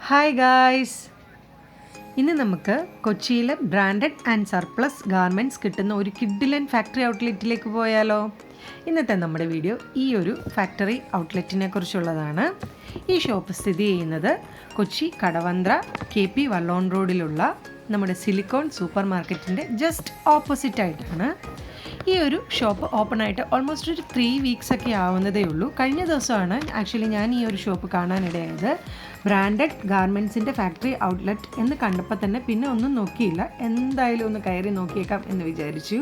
Hi guys, ഇന്ന് നമുക്ക് കൊച്ചിയിലെ ബ്രാൻഡഡ് ആൻഡ് സർപ്ലസ് ഗാർമെൻറ്റ്സ് കിട്ടുന്ന ഒരു കിഡിലൻ ഫാക്ടറി ഔട്ട്ലെറ്റിലേക്ക് പോയാലോ. ഇന്നത്തെ നമ്മുടെ വീഡിയോ ഈ ഒരു ഫാക്ടറി ഔട്ട്ലെറ്റിനെ കുറിച്ചുള്ളതാണ്. ഈ ഷോപ്പ് സ്ഥിതി ചെയ്യുന്നത് കൊച്ചി കടവന്ത്ര KP വല്ലോൺ റോഡിലുള്ള നമ്മുടെ സിലിക്കോൺ സൂപ്പർ മാർക്കറ്റിൻ്റെ ജസ്റ്റ് ഓപ്പോസിറ്റ് ആയിട്ടാണ്. ഈ ഒരു ഷോപ്പ് ഓപ്പൺ ആയിട്ട് ഓൾമോസ്റ്റ് ഒരു 3 വീക്സ് ഒക്കെ ആവുന്നതേ ഉള്ളൂ. കഴിഞ്ഞ ദിവസമാണ് ആക്ച്വലി ഞാൻ ഈ ഒരു ഷോപ്പ് കാണാനിടയായത്. ബ്രാൻഡഡ് ഗാർമെൻറ്റ്സിൻ്റെ ഫാക്ടറി ഔട്ട്ലെറ്റ് എന്ന് കണ്ടപ്പോൾ തന്നെ പിന്നെ ഒന്നും നോക്കിയില്ല, എന്തായാലും ഒന്ന് കയറി നോക്കിയേക്കാം എന്ന് വിചാരിച്ചു.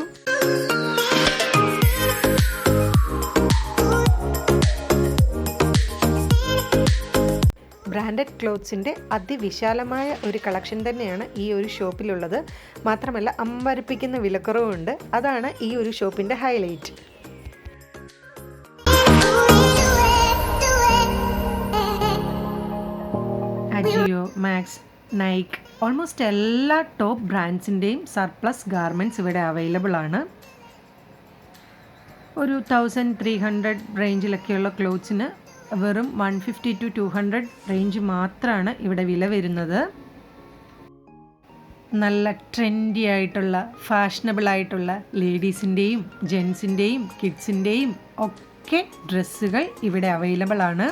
ബ്രാൻഡഡ് ക്ലോത്ത്സിൻ്റെ അതിവിശാലമായ ഒരു കളക്ഷൻ തന്നെയാണ് ഈ ഒരു ഷോപ്പിലുള്ളത്. മാത്രമല്ല അമ്പരപ്പിക്കുന്ന വിലക്കുറവുണ്ട്. അതാണ് ഈ ഒരു ഷോപ്പിൻ്റെ highlight. Ajio, Max, Nike, almost എല്ലാ ടോപ്പ് ബ്രാൻഡ്സിൻ്റെയും സർപ്ലസ് ഗാർമെൻറ്റ്സ് ഇവിടെ അവൈലബിൾ ആണ്. ഒരു 1300 റേഞ്ചിലൊക്കെയുള്ള ക്ലോത്ത്സിന് വെറും 150 to 200 റേഞ്ച് മാത്രമാണ് ഇവിടെ വില വരുന്നത്. നല്ല ട്രെൻഡി ആയിട്ടുള്ള ഫാഷനബിൾ ആയിട്ടുള്ള ലേഡീസിൻ്റെയും ജെൻസിൻ്റെയും കിഡ്സിൻ്റെയും ഒക്കെ ഡ്രസ്സുകൾ ഇവിടെ അവൈലബിൾ ആണ്.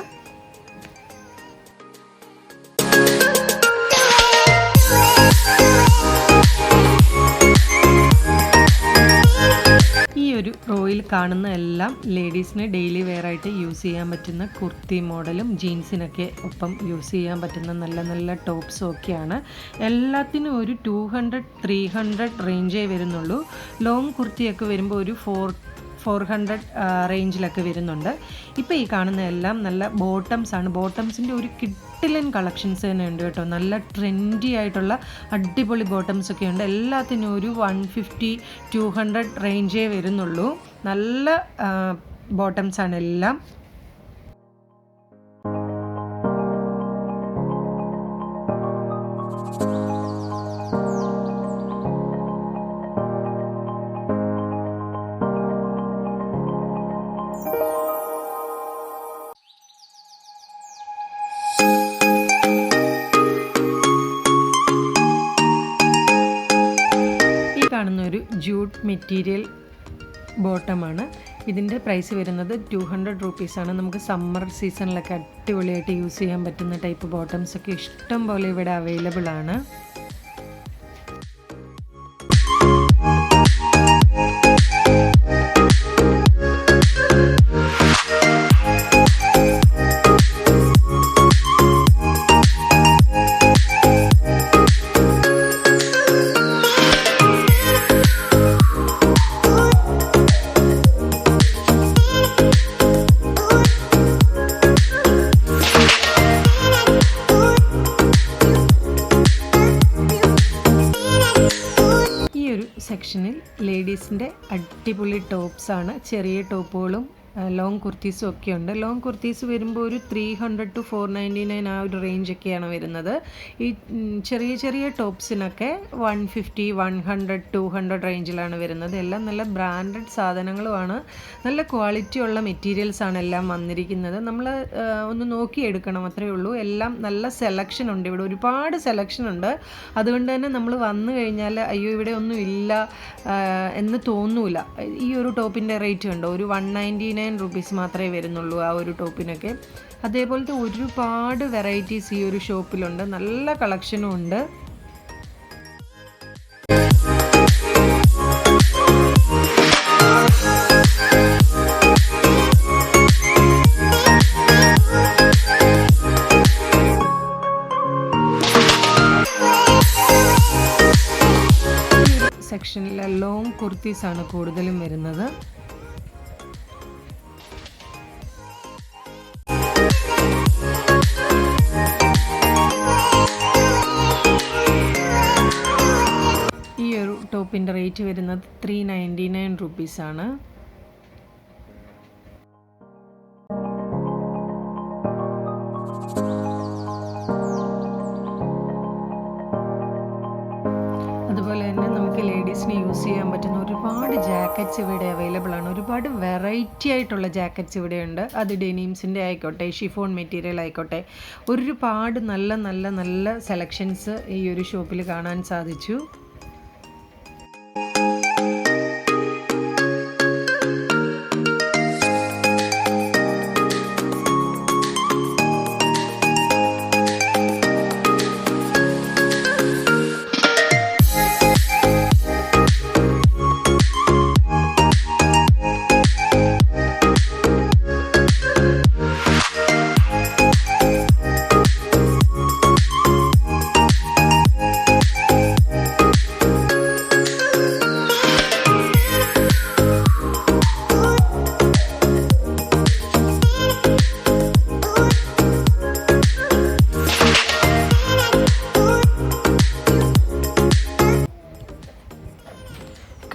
ഒരു റോയിൽ കാണുന്ന എല്ലാം ലേഡീസിന് ഡെയിലി വെയർ ആയിട്ട് യൂസ് ചെയ്യാൻ പറ്റുന്ന കുർത്തി മോഡലും ജീൻസിനൊക്കെ ഒപ്പം യൂസ് ചെയ്യാൻ പറ്റുന്ന നല്ല നല്ല ടോപ്സും ഒക്കെയാണ്. എല്ലാത്തിനും ഒരു 200-300 റേഞ്ചേ വരുന്നുള്ളൂ. ലോങ് കുർത്തിയൊക്കെ വരുമ്പോൾ ഒരു 400 റേഞ്ചിലൊക്കെ വരുന്നുണ്ട്. ഇപ്പോൾ ഈ കാണുന്ന എല്ലാം നല്ല ബോട്ടംസ് ആണ്. ബോട്ടംസിൻ്റെ ഒരു കിഡിലൻ കളക്ഷൻസ് തന്നെ ഉണ്ട് കേട്ടോ. നല്ല ട്രെൻഡി ആയിട്ടുള്ള അടിപൊളി ബോട്ടംസ് ഒക്കെ ഉണ്ട്. എല്ലാത്തിനും ഒരു 150-200 റേഞ്ചേ വരുന്നുള്ളൂ. നല്ല ബോട്ടംസ് ആണ് എല്ലാം. കാണുന്ന ഒരു ജൂട്ട് മെറ്റീരിയൽ ബോട്ടമാണ്. ഇതിൻ്റെ പ്രൈസ് വരുന്നത് 200 റുപ്പീസാണ്. നമുക്ക് സമ്മർ സീസണിലൊക്കെ അടിപൊളിയായിട്ട് യൂസ് ചെയ്യാൻ പറ്റുന്ന ടൈപ്പ് ബോട്ടംസ് ഒക്കെ ഇഷ്ടം പോലെ ഇവിടെ അവൈലബിൾ ആണ്. സെക്ഷനിൽ ലേഡീസിൻ്റെ അടിപൊളി ടോപ്സാണ്. ചെറിയ ടോപ്പുകളും ലോങ് കുർത്തീസും ഒക്കെ ഉണ്ട്. ലോങ് കുർത്തീസ് വരുമ്പോൾ ഒരു 300 to 499 ആ ഒരു റേഞ്ചൊക്കെയാണ് വരുന്നത്. ഈ ചെറിയ ചെറിയ ടോപ്സിനൊക്കെ 150, 100, 200 റേഞ്ചിലാണ് വരുന്നത്. എല്ലാം നല്ല ബ്രാൻഡഡ് സാധനങ്ങളുമാണ്. നല്ല ക്വാളിറ്റി ഉള്ള മെറ്റീരിയൽസാണ് എല്ലാം വന്നിരിക്കുന്നത്. നമ്മൾ ഒന്ന് നോക്കിയെടുക്കണം, അത്രയേ ഉള്ളൂ. എല്ലാം നല്ല സെലക്ഷൻ ഉണ്ട് ഇവിടെ, ഒരുപാട് സെലക്ഷൻ ഉണ്ട്. അതുകൊണ്ട് തന്നെ നമ്മൾ വന്നു കഴിഞ്ഞാൽ അയ്യോ ഇവിടെ ഒന്നും ഇല്ല എന്ന് തോന്നൂല. ഈ ഒരു ടോപ്പിൻ്റെ റേറ്റ് ഉണ്ടോ, ഒരു 199 റുപ്പീസ് മാത്രമേ വരുന്നുള്ളൂ ആ ഒരു ടോപ്പിനൊക്കെ. അതേപോലത്തെ ഒരുപാട് വെറൈറ്റീസ് ഈ ഒരു ഷോപ്പിലുണ്ട്. നല്ല കളക്ഷനും ഉണ്ട്. സെക്ഷനിലെ ലോങ് കുർത്തീസാണ് കൂടുതലും വരുന്നത്. ഈ ഒരു ടോപ്പിൻ്റെ റേറ്റ് വരുന്നത് 399 റുപ്പീസാണ്. അതുപോലെ തന്നെ നമുക്ക് ലേഡീസ് ലേഡീസിന് യൂസ് ചെയ്യാൻ പറ്റുന്ന ഒരുപാട് ജാക്കറ്റ്സ് ഇവിടെ അവൈലബിൾ ആണ്. ഒരുപാട് വെറൈറ്റി ആയിട്ടുള്ള ജാക്കറ്റ്സ് ഇവിടെയുണ്ട്. അത് ഡെനീംസിൻ്റെ ആയിക്കോട്ടെ, ഷിഫോൺ മെറ്റീരിയൽ ആയിക്കോട്ടെ, ഒരുപാട് നല്ല നല്ല നല്ല സെലക്ഷൻസ് ഈ ഒരു ഷോപ്പിൽ കാണാൻ സാധിച്ചു.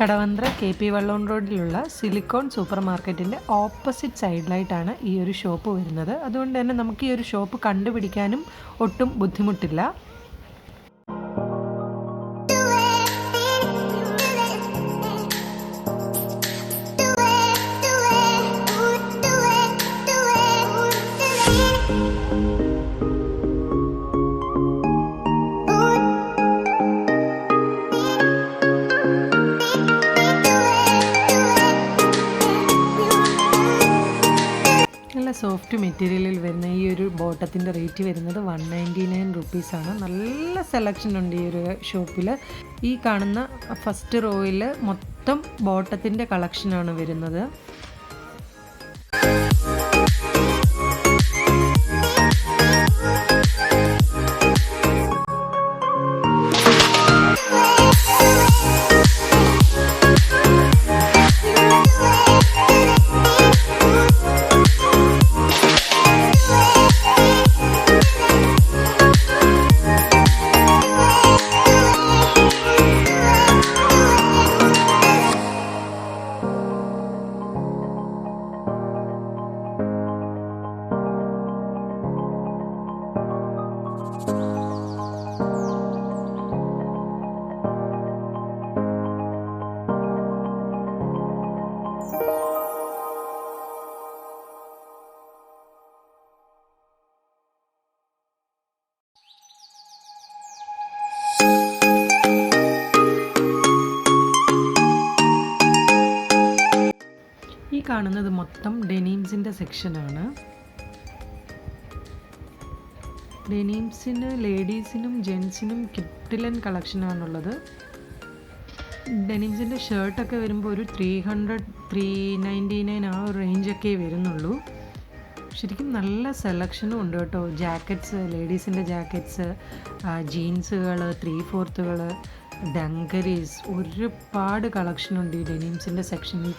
കടവന്ത്ര KP വള്ളോൺ റോഡിലുള്ള സിലിക്കോൺ സൂപ്പർ മാർക്കറ്റിൻ്റെ ഓപ്പോസിറ്റ് സൈഡിലായിട്ടാണ് ഈ ഒരു ഷോപ്പ് വരുന്നത്. അതുകൊണ്ട് തന്നെ നമുക്ക് ഈ ഒരു ഷോപ്പ് കണ്ടുപിടിക്കാനും ഒട്ടും ബുദ്ധിമുട്ടില്ല. സോഫ്റ്റ് മെറ്റീരിയലിൽ വരുന്ന ഈ ഒരു ബോട്ടത്തിൻ്റെ റേറ്റ് വരുന്നത് 199 റുപ്പീസാണ്. നല്ല സെലക്ഷൻ ഉണ്ട് ഈ ഒരു ഷോപ്പിൽ. ഈ കാണുന്ന ഫസ്റ്റ് റോയിൽ മൊത്തം ബോട്ടത്തിൻ്റെ കളക്ഷനാണ് വരുന്നത്. കാണുന്നത് മൊത്തം ഡെനീംസിൻ്റെ സെക്ഷനാണ്. ഡെനീംസിന് ലേഡീസിനും ജെൻസിനും കിഡിലൻ കളക്ഷനാണുള്ളത്. ഡെനീംസിൻ്റെ ഷർട്ടൊക്കെ വരുമ്പോൾ ഒരു 300-399 ആ ഒരു റേഞ്ചൊക്കെ വരുന്നുള്ളൂ. ശരിക്കും നല്ല സെലക്ഷനും ഉണ്ട് കേട്ടോ. ജാക്കറ്റ്സ്, ലേഡീസിൻ്റെ ജാക്കറ്റ്സ്, ജീൻസുകൾ, 3/4കൾ, ഡങ്കരീസ്, ഒരുപാട് കളക്ഷനുണ്ട് ഈ ഡെനീംസിൻ്റെ സെക്ഷനിൽ.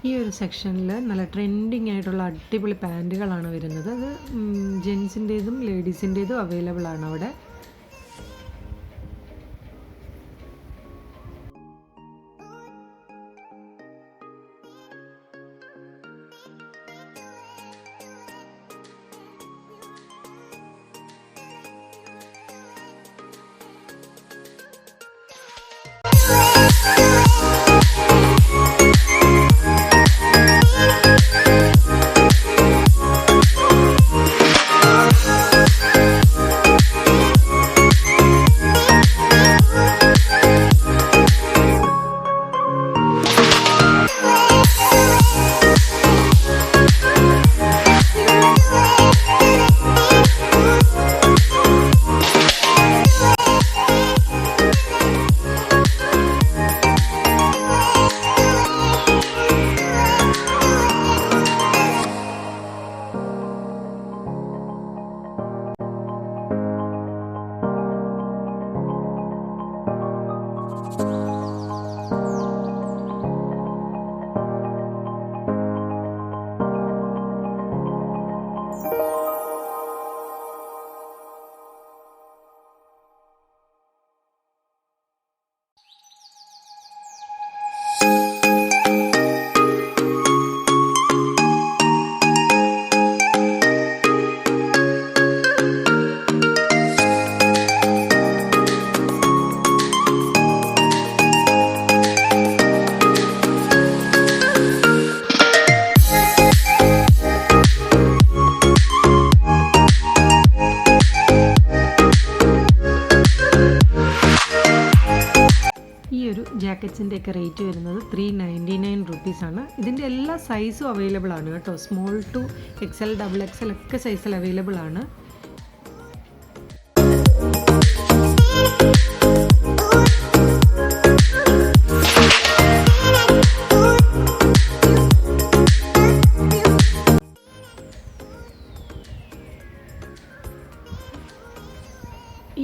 ഈ ഒരു സെക്ഷനിൽ നല്ല ട്രെൻഡിങ് ആയിട്ടുള്ള അടിപൊളി പാൻറ്റുകളാണ് വരുന്നത്. അത് ജെൻസിൻ്റേതും ലേഡീസിൻ്റേതും അവൈലബിൾ ആണ് അവിടെ. ജാക്കറ്റ്സിൻ്റെ ഒക്കെ റേറ്റ് വരുന്നത് 399 റുപ്പീസാണ്. ഇതിൻ്റെ എല്ലാ സൈസും അവൈലബിൾ ആണ് കേട്ടോ. സ്മോൾ ടു XL, XXL ഒക്കെ സൈസിൽ അവൈലബിൾ ആണ്.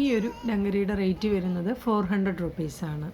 ഈ ഒരു ഡങ്കറിയുടെ റേറ്റ് വരുന്നത് 400 റുപ്പീസാണ്.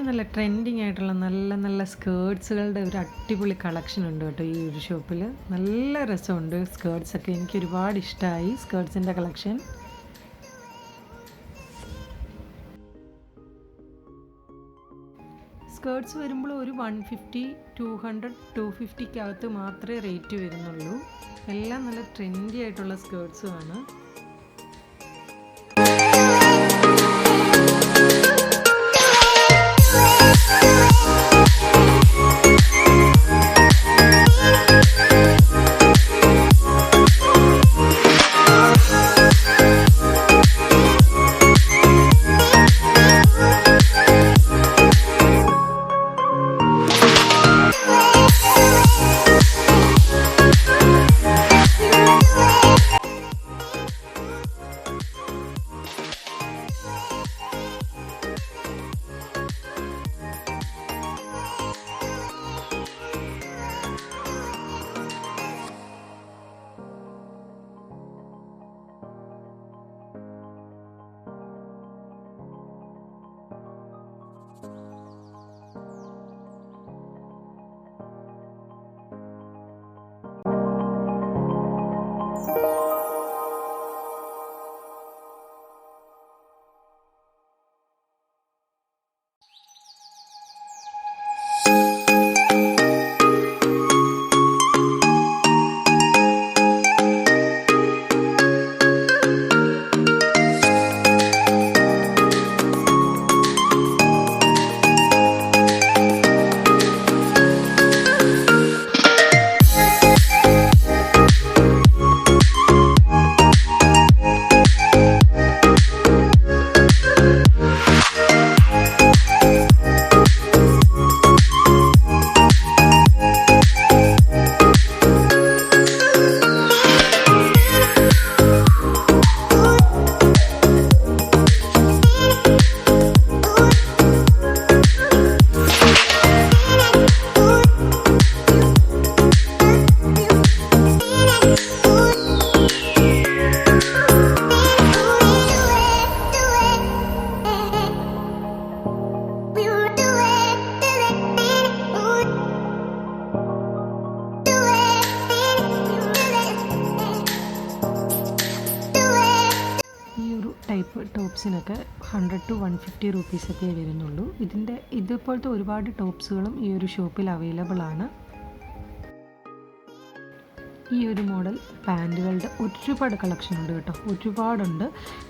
നല്ല ട്രെൻഡിങ് ആയിട്ടുള്ള നല്ല നല്ല സ്കേർട്സുകളുടെ ഒരു അടിപൊളി കളക്ഷൻ ഉണ്ട് കേട്ടോ ഈ ഒരു ഷോപ്പിൽ. നല്ല രസമുണ്ട് സ്കേർട്സൊക്കെ. എനിക്ക് ഒരുപാട് ഇഷ്ടമായി സ്കേർട്സിൻ്റെ കളക്ഷൻ. സ്കേർട്സ് വരുമ്പോൾ ഒരു 150, 200, 250 മാത്രമേ റേറ്റ് വരുന്നുള്ളൂ. എല്ലാം നല്ല ട്രെൻഡി ആയിട്ടുള്ള സ്കേർട്സുമാണ്. ടോപ്സിനൊക്കെ 100 to 150 റുപ്പീസൊക്കെ വരുന്നുള്ളൂ. ഇതുപോലത്തെ ഒരുപാട് ടോപ്സുകളും ഈ ഒരു ഷോപ്പിൽ അവൈലബിൾ ആണ്. ഈ ഒരു മോഡൽ പാൻറ്റുകളുടെ ഒരുപാട് കളക്ഷൻ ഉണ്ട് കേട്ടോ, ഒരുപാടുണ്ട്.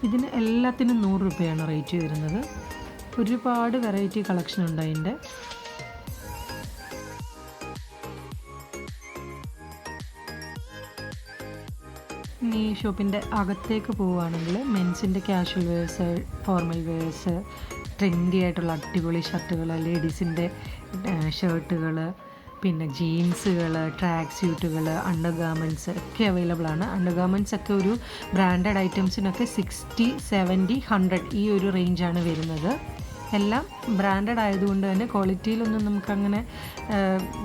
ഇതിന് എല്ലാത്തിനും 100 രൂപയാണ് റേറ്റ് വരുന്നത്. ഒരുപാട് വെറൈറ്റി കളക്ഷൻ ഉണ്ട് അതിൻ്റെ. ഈ ഷോപ്പിൻ്റെ അകത്തേക്ക് പോവുകയാണെങ്കിൽ മെൻസിൻ്റെ casual wears, formal wears, trendy ആയിട്ടുള്ള അടിപൊളി ഷർട്ടുകൾ, ലേഡീസിൻ്റെ ഷർട്ടുകൾ, പിന്നെ ജീൻസുകൾ, ട്രാക്ക് സ്യൂട്ടുകൾ, അണ്ടർ ഗാർമെൻറ്റ്സ് ഒക്കെ അവൈലബിൾ ആണ്. അണ്ടർ ഗാർമെൻറ്റ്സ് ഒക്കെ ഒരു ബ്രാൻഡഡ് ഐറ്റംസിനൊക്കെ 60, 70, 100 ഈ ഒരു റേഞ്ചാണ് വരുന്നത്. എല്ലാം ബ്രാൻഡഡ് ആയതുകൊണ്ട് തന്നെ ക്വാളിറ്റിയിലൊന്നും നമുക്കങ്ങനെ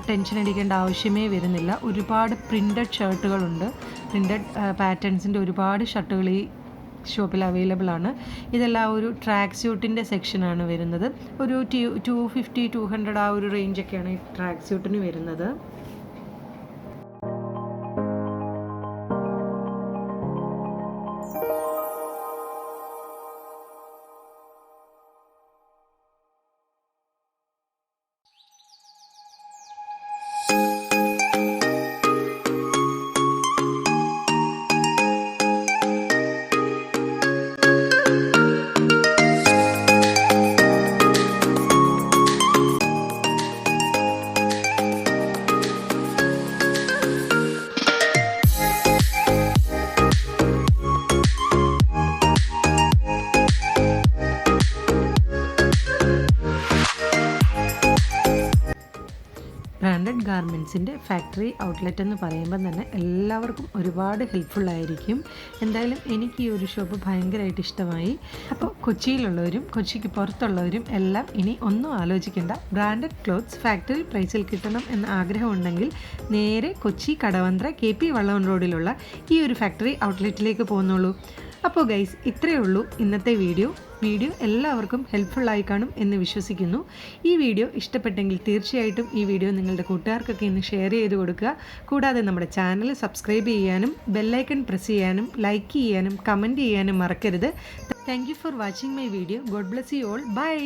ടെൻഷൻ അടിക്കേണ്ട ആവശ്യമേ വരുന്നില്ല. ഒരുപാട് പ്രിൻ്റഡ് ഷർട്ടുകളുണ്ട്, പ്രിൻ്റഡ് പാറ്റേൺസിൻ്റെ ഒരുപാട് ഷർട്ടുകൾ ഈ ഷോപ്പിൽ അവൈലബിൾ ആണ്. ഇതെല്ലാം ഒരു ട്രാക്ക് സ്യൂട്ടിൻ്റെ സെക്ഷനാണ് വരുന്നത്. ഒരു 250, 200 ആ ഒരു റേഞ്ചൊക്കെയാണ് ഈ ട്രാക്ക് സ്യൂട്ടിന് വരുന്നത്. ബ്രാൻഡഡ് ഗാർമെൻറ്റ്സിൻ്റെ ഫാക്ടറി ഔട്ട്ലെറ്റ് എന്ന് പറയുമ്പോൾ തന്നെ എല്ലാവർക്കും ഒരുപാട് ഹെൽപ്ഫുള്ളായിരിക്കും. എന്തായാലും എനിക്ക് ഈ ഒരു ഷോപ്പ് ഭയങ്കരമായിട്ട് ഇഷ്ടമായി. അപ്പോൾ കൊച്ചിയിലുള്ളവരും കൊച്ചിക്ക് പുറത്തുള്ളവരും എല്ലാം ഇനി ഒന്നും ആലോചിക്കേണ്ട, ബ്രാൻഡഡ് ക്ലോത്ത്സ് ഫാക്ടറി പ്രൈസിൽ കിട്ടണം എന്ന ആഗ്രഹമുണ്ടെങ്കിൽ നേരെ കൊച്ചി കടവന്ത്ര KP വള്ളവൻ റോഡിലുള്ള ഈ ഒരു ഫാക്ടറി ഔട്ട്ലെറ്റിലേക്ക് പോകുന്നുള്ളൂ. അപ്പോൾ ഗൈസ്, ഇത്രയേ ഉള്ളൂ ഇന്നത്തെ വീഡിയോ എല്ലാവർക്കും ഹെൽപ്ഫുള്ളായി കാണും എന്ന് വിശ്വസിക്കുന്നു. ഈ വീഡിയോ ഇഷ്ടപ്പെട്ടെങ്കിൽ തീർച്ചയായിട്ടും ഈ വീഡിയോ നിങ്ങളുടെ കൂട്ടുകാർക്കൊക്കെ ഇന്ന് ഷെയർ ചെയ്ത് കൊടുക്കുക. കൂടാതെ നമ്മുടെ ചാനൽ സബ്സ്ക്രൈബ് ചെയ്യാനും ബെല്ലൈക്കൺ പ്രസ് ചെയ്യാനും ലൈക്ക് ചെയ്യാനും കമൻറ്റ് ചെയ്യാനും മറക്കരുത്. Thank you for watching my video. God bless you all. By.